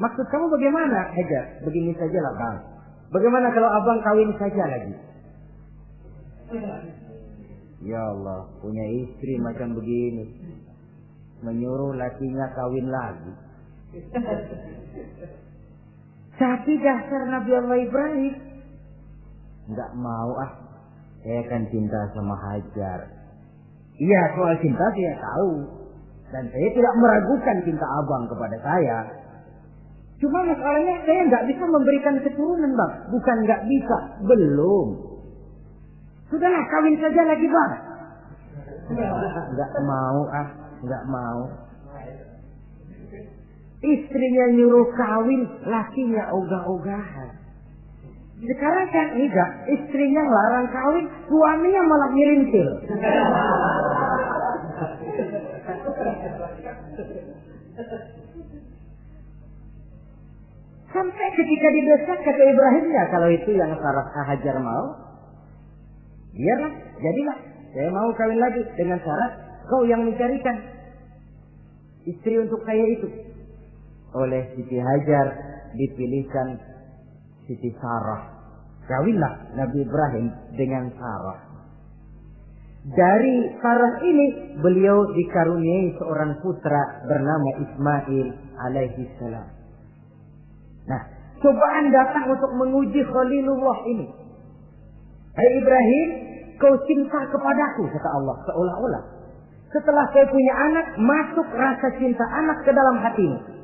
[SPEAKER 1] Maksud kamu bagaimana Hajar? Begini sajalah Bang. Bagaimana kalau abang kawin saja lagi? Ya Allah, punya istri macam begini, menyuruh lakinya kawin lagi. Tapi dasar Nabi Allah Ibrahim, enggak mau saya kan cinta sama Hajar. Iya, soal cinta saya tahu, dan saya tidak meragukan cinta abang kepada saya. Cuma masalahnya saya nggak bisa memberikan keturunan Bang. Bukan nggak bisa, belum. Sudahlah kawin saja lagi Bang. Nggak mau nggak mau. Istrinya nyuruh kawin, lakinya ogah-ogahan. Sekarang kan enggak, istrinya larang kawin, suaminya malah ngirintil. Sampai ketika didesak kata Ibrahim, ya kalau itu yang Sarah Hajar mau, biarlah, jadilah. Saya mau kawin lagi dengan syarat kau yang mencarikan istri untuk saya itu. Oleh Siti Hajar dipilihkan Siti Sarah. Kawinlah Nabi Ibrahim dengan Sarah. Dari Sarah ini beliau dikaruniai seorang putra bernama Ismail alaihi salam. Nah, cobaan datang untuk menguji Khalilullah ini. Hai Ibrahim, kau cinta kepadaku, kata Allah, seolah-olah. Setelah kau punya anak, masuk rasa cinta anak ke dalam hatimu.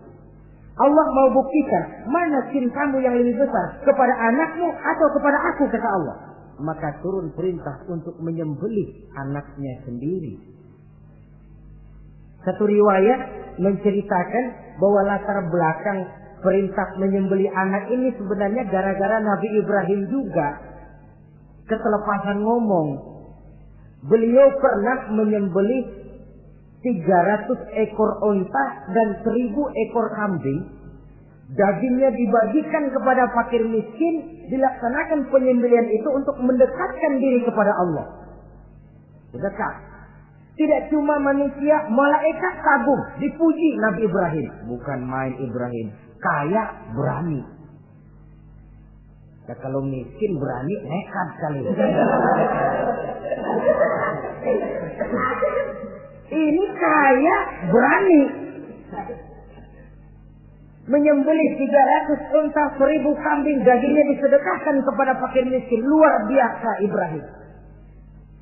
[SPEAKER 1] Allah mau buktikan mana cintamu yang lebih besar, kepada anakmu atau kepada aku, kata Allah. Maka turun perintah untuk menyembelih anaknya sendiri. Satu riwayat menceritakan bahwa latar belakang perintah menyembelih anak ini sebenarnya gara-gara Nabi Ibrahim juga ketelepasan ngomong. Beliau pernah menyembelih 300 ekor onta dan 1000 ekor kambing. Dagingnya dibagikan kepada fakir miskin, dilaksanakan penyembelihan itu untuk mendekatkan diri kepada Allah. Dekat. Tidak cuma manusia, malaikat kagum, dipuji Nabi Ibrahim. Bukan main Ibrahim, kaya berani. Ya, kalau miskin berani, nekat kali. Ini kaya berani. Menyembelih 300 unta, 1000 kambing, dagingnya disedekahkan kepada fakir miskin. Luar biasa Ibrahim.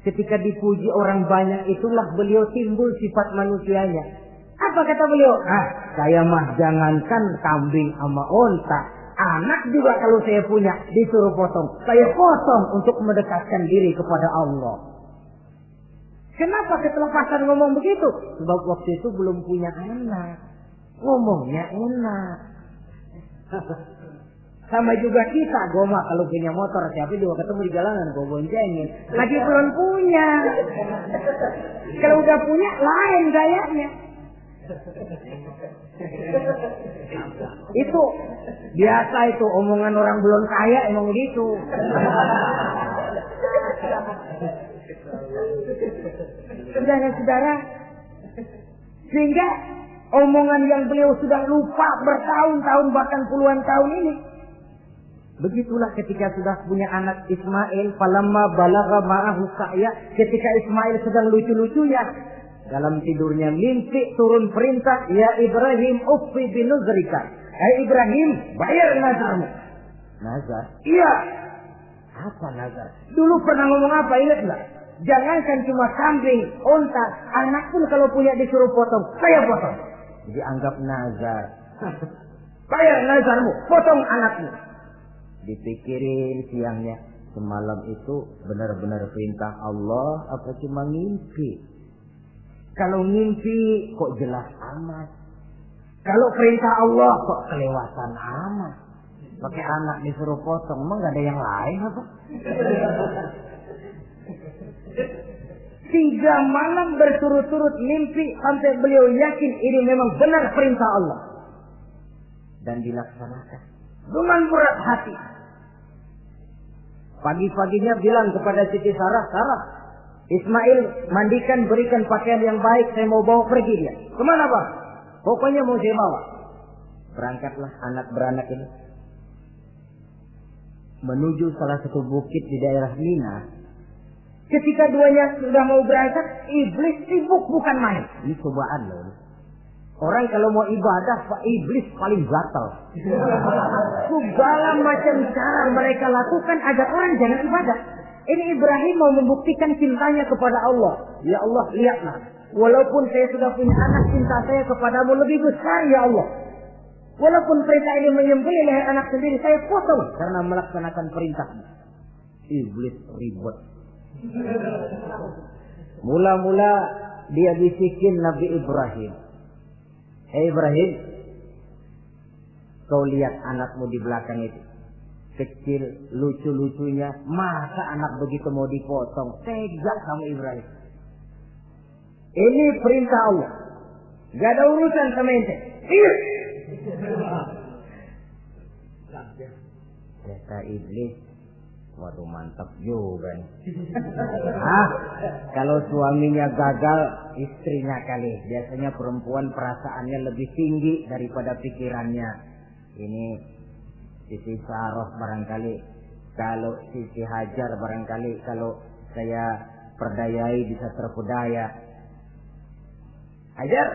[SPEAKER 1] Ketika dipuji orang banyak itulah beliau timbul sifat manusianya. Apa kata beliau? Saya mah jangankan kambing sama unta, anak juga kalau saya punya disuruh potong, saya potong untuk mendekatkan diri kepada Allah. Kenapa ketelepasan ngomong begitu? Sebab waktu itu belum punya anak, ngomongnya enak. Sama juga kita, goma kalau punya motor, siapa juga ketemu di jalanan, gue boncengin. Lagi belum punya. Kalau udah punya, lain gayanya. Itu biasa itu, omongan orang belum kaya emang gitu. Saudara-saudara, sehingga omongan yang beliau sudah lupa bertahun-tahun bahkan puluhan tahun ini. Begitulah ketika sudah punya anak Ismail, falamma balagha ma'ahu sa'ya, ketika Ismail sedang lucu-lucunya, dalam tidurnya mimpi turun perintah, ya Ibrahim uffi binuzrika. Hai Ibrahim, bayar nazarmu. Nazar? Iya. Apa nazar? Dulu pernah ngomong apa, ingat enggak? Jangankan cuma kambing, unta, anak pun kalau punya disuruh potong, saya potong. Jadi anggap nazar. Bayar nazarmu, potong anakmu. Dipikirin siangnya, semalam itu benar-benar perintah Allah apa cuma ngimpi? Kalau ngimpi kok jelas amat. Kalau perintah Allah kok kelewatan amat. Pakai anak disuruh potong, emang gak ada yang lain apa? 3 malam berturut-turut mimpi sampai beliau yakin ini memang benar perintah Allah. Dan dilaksanakan dengan berat hati. Pagi-paginya bilang kepada Siti Sarah, Sarah, Ismail mandikan, berikan pakaian yang baik, saya mau bawa pergi dia. Kemana Bang? Pokoknya mau saya bawa. Berangkatlah anak beranak ini menuju salah satu bukit di daerah Mina. Ketika duanya sudah mau berangkat, iblis sibuk bukan main. Ini cobaan loh. Orang kalau mau ibadah, iblis paling gatal. Segala macam cara mereka lakukan agar orang jangan ibadah. Ini Ibrahim mau membuktikan cintanya kepada Allah. Ya Allah, lihatlah. Walaupun saya sudah punya anak, cinta saya kepadamu lebih besar ya Allah. Walaupun perintah ini menyembelih leher anak sendiri, saya potong karena melaksanakan perintahmu. Iblis ribut. Mula-mula dia bisikin Nabi Ibrahim. Hei Ibrahim, kau lihat anakmu di belakang itu. Kecil, lucu-lucunya. Masa anak begitu mau dipotong? Tega kamu Ibrahim. Ini perintah Allah. Gak ada urusan sama ente. Iya. Kata iblis, waduh mantap juga nih. Kalau suaminya gagal, istrinya kali. Biasanya perempuan perasaannya lebih tinggi daripada pikirannya. Ini Siti Sarah barangkali, kalau Siti Hajar barangkali, kalau saya perdayai bisa terpedaya. Hajar,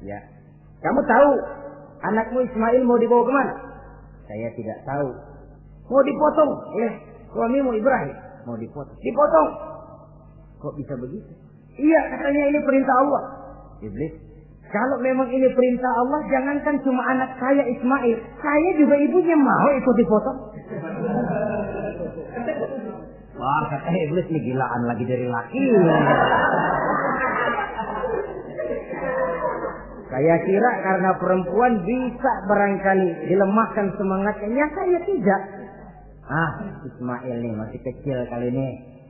[SPEAKER 1] ya. Kamu tahu anakmu Ismail mau dibawa kemana? Saya tidak tahu. Mau dipotong, ya. Suamimu Ibrahim mau dipotong. Dipotong. Kok bisa begitu? Iya, katanya ini perintah Allah. Iblis, Kalau memang ini perintah Allah, jangankan cuma anak saya Ismail, saya juga ibunya mau ikut dipotong. Wah, kata iblis nih gilaan lagi dari laki. Saya kira karena perempuan bisa barangkali dilemahkan semangatnya, saya tidak. Ismail nih masih kecil kali ini,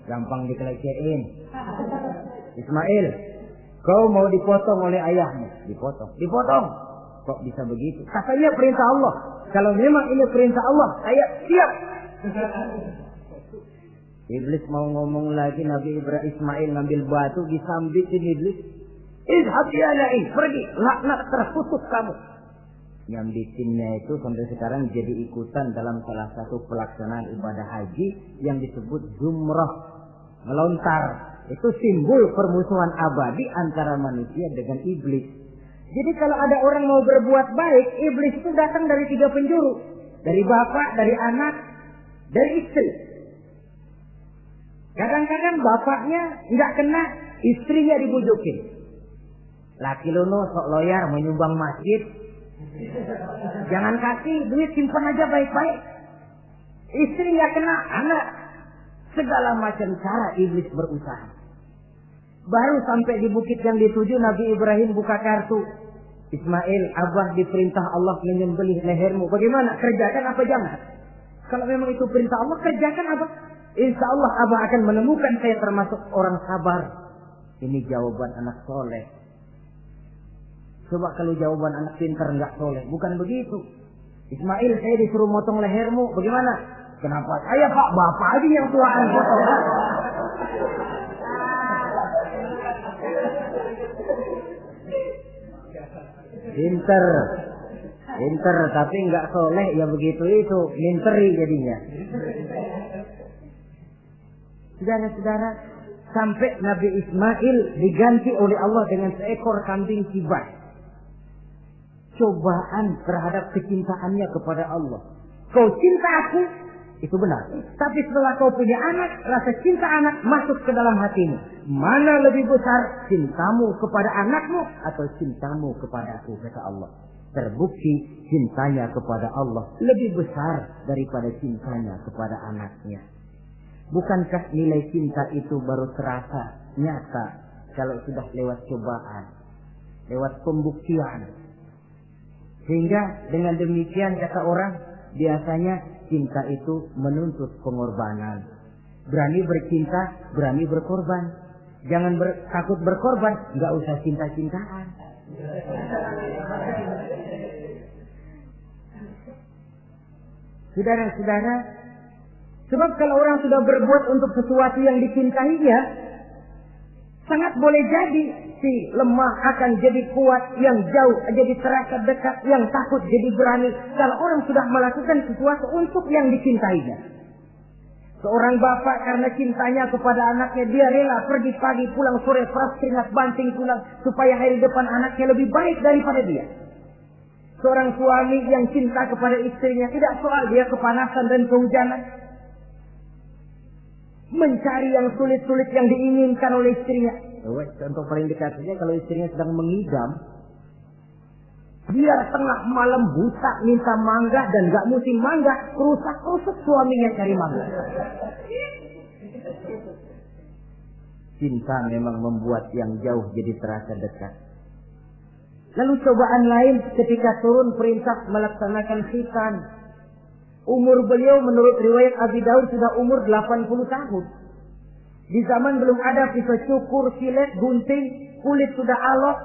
[SPEAKER 1] gampang dikelecehin. Ismail, kau mau dipotong oleh ayahmu? Dipotong. Kok bisa begitu? Katanya perintah Allah. Kalau memang ini perintah Allah, saya siap. Iblis mau ngomong lagi, Nabi Ibrahim Ismail ngambil batu disambitin iblis. Izhab ya la'in, pergi, laknat terkutuk kamu. Nyambitinnya itu sampai sekarang jadi ikutan dalam salah satu pelaksanaan ibadah haji yang disebut zumrah, melontar. Itu simbol permusuhan abadi antara manusia dengan iblis. Jadi kalau ada orang mau berbuat baik, iblis itu datang dari 3 penjuru. Dari bapak, dari anak, dari istri. Kadang-kadang bapaknya nggak kena, istrinya dibujukin. Laki lu sok loyar menyumbang masjid. Jangan kasih duit, simpan aja baik-baik. Istri nggak kena, anak. Segala macam cara iblis berusaha. Baru sampai di bukit yang dituju, Nabi Ibrahim buka kartu. Ismail, Abah diperintah Allah menyembelih lehermu. Bagaimana? Kerjakan apa jangan? Kalau memang itu perintah Allah, kerjakan apa? Insya Allah Abah akan menemukan saya termasuk orang sabar. Ini jawaban anak soleh. Coba kalau jawaban anak pintar nggak soleh, bukan begitu. Ismail, saya disuruh motong lehermu. Bagaimana? Kenapa saya Pak? Bapak aja yang tuaan potong. Pinter, tapi nggak soleh ya begitu itu, minteri jadinya. Saudara-saudara, sampai Nabi Ismail diganti oleh Allah dengan seekor kambing kibas. Cobaan terhadap kecintaannya kepada Allah. Kau cinta aku, itu benar. Tapi setelah kau punya anak, rasa cinta anak masuk ke dalam hatimu. Mana lebih besar, cintamu kepada anakmu atau cintamu kepada aku, kata Allah. Terbukti cintanya kepada Allah lebih besar daripada cintanya kepada anaknya. Bukankah nilai cinta itu baru terasa nyata kalau sudah lewat cobaan, lewat pembuktian. Sehingga dengan demikian kata orang, biasanya cinta itu menuntut pengorbanan. Berani bercinta, berani berkorban. Jangan takut berkorban, nggak usah cinta-cintaan. Saudara-saudara, sebab kalau orang sudah berbuat untuk sesuatu yang dicintainya, sangat boleh jadi si lemah akan jadi kuat, yang jauh jadi terasa dekat, yang takut jadi berani. Kalau orang sudah melakukan sesuatu untuk yang dicintainya. Seorang bapak karena cintanya kepada anaknya, dia rela pergi pagi pulang sore, peras keringat banting tulang supaya hari depan anaknya lebih baik daripada dia. Seorang suami yang cinta kepada istrinya, tidak soal dia kepanasan dan kehujanan, mencari yang sulit-sulit yang diinginkan oleh istrinya. Contoh paling dekat saja, kalau istrinya sedang mengidam, dia tengah malam buta minta mangga dan gak musim mangga, rusak-rusak suaminya cari mangga. Cinta memang membuat yang jauh jadi terasa dekat. Lalu cobaan lain ketika turun perintah melaksanakan khitan. Umur beliau menurut riwayat Abi Daud sudah umur 80 tahun. Di zaman belum ada pisau cukur, silet, gunting, kulit sudah alot.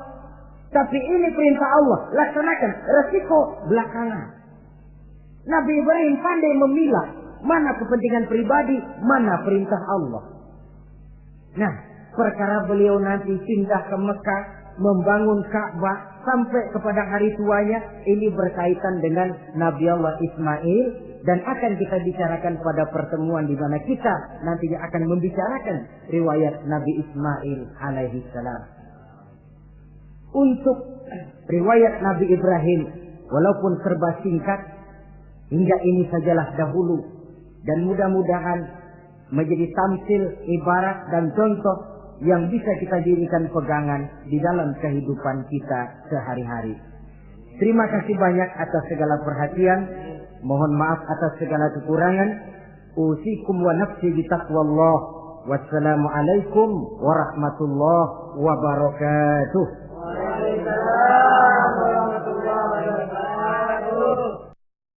[SPEAKER 1] Tapi ini perintah Allah, laksanakan, resiko belakangan. Nabi Ibrahim pandai memilah mana kepentingan pribadi, mana perintah Allah. Nah, perkara beliau nanti pindah ke Mekah, membangun Ka'bah sampai kepada hari tuanya, ini berkaitan dengan Nabi Allah Ismail dan akan kita bicarakan pada pertemuan di mana kita nantinya akan membicarakan riwayat Nabi Ismail alaihi salam. Untuk riwayat Nabi Ibrahim, walaupun serba singkat, hingga ini sajalah dahulu, dan mudah-mudahan menjadi tamsil, ibarat dan contoh yang bisa kita jadikan pegangan di dalam kehidupan kita sehari-hari. Terima kasih banyak atas segala perhatian. Mohon maaf atas segala kekurangan. Usikum wa nafsi bitaqwallah. Wassalamualaikum warahmatullahi wabarakatuh.